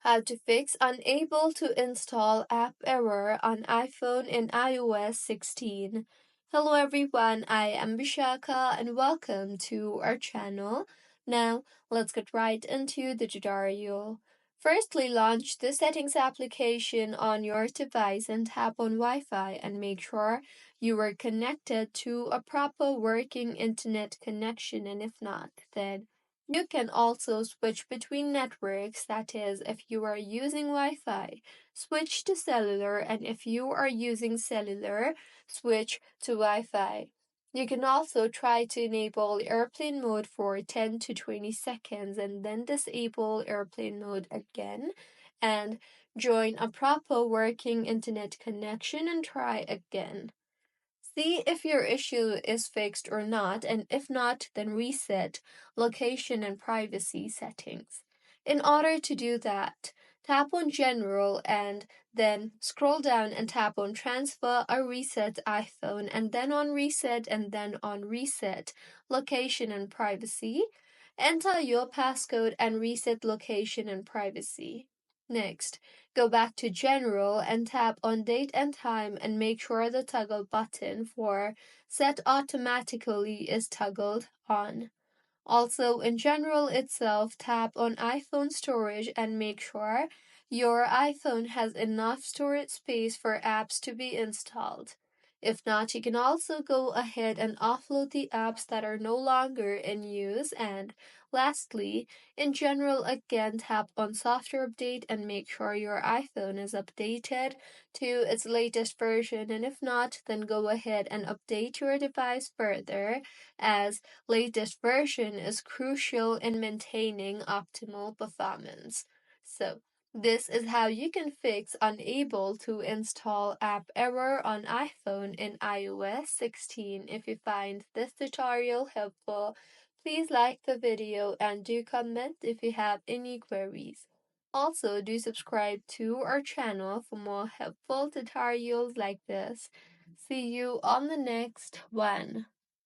How to fix unable to install app error on iPhone in iOS 16. Hello everyone, I am Bishaka and welcome to our channel. Now, let's get right into the tutorial. Firstly, launch the settings application on your device and tap on Wi-Fi and make sure you are connected to a proper working internet connection, and if not, then you can also switch between networks, that is, if you are using Wi Fi, switch to cellular, and if you are using cellular, switch to Wi Fi. You can also try to enable airplane mode for 10 to 20 seconds and then disable airplane mode again and join a proper working internet connection and try again. See if your issue is fixed or not, and if not, then reset location and privacy settings. In order to do that, tap on General and then scroll down and tap on Transfer or Reset iPhone, and then on Reset and then on Reset location and privacy. Enter your passcode and reset location and privacy. Next, go back to General and tap on Date and Time and make sure the toggle button for Set Automatically is toggled on. Also, in General itself, tap on iPhone storage and make sure your iPhone has enough storage space for apps to be installed. If not, you can also go ahead and offload the apps that are no longer in use. And lastly, in General, again, tap on Software Update and make sure your iPhone is updated to its latest version. And if not, then go ahead and update your device further, as latest version is crucial in maintaining optimal performance. So, this is how you can fix unable to install app error on iPhone in iOS 16. If you find this tutorial helpful, please like the video and do comment if you have any queries. Also, do subscribe to our channel for more helpful tutorials like this. See you on the next one.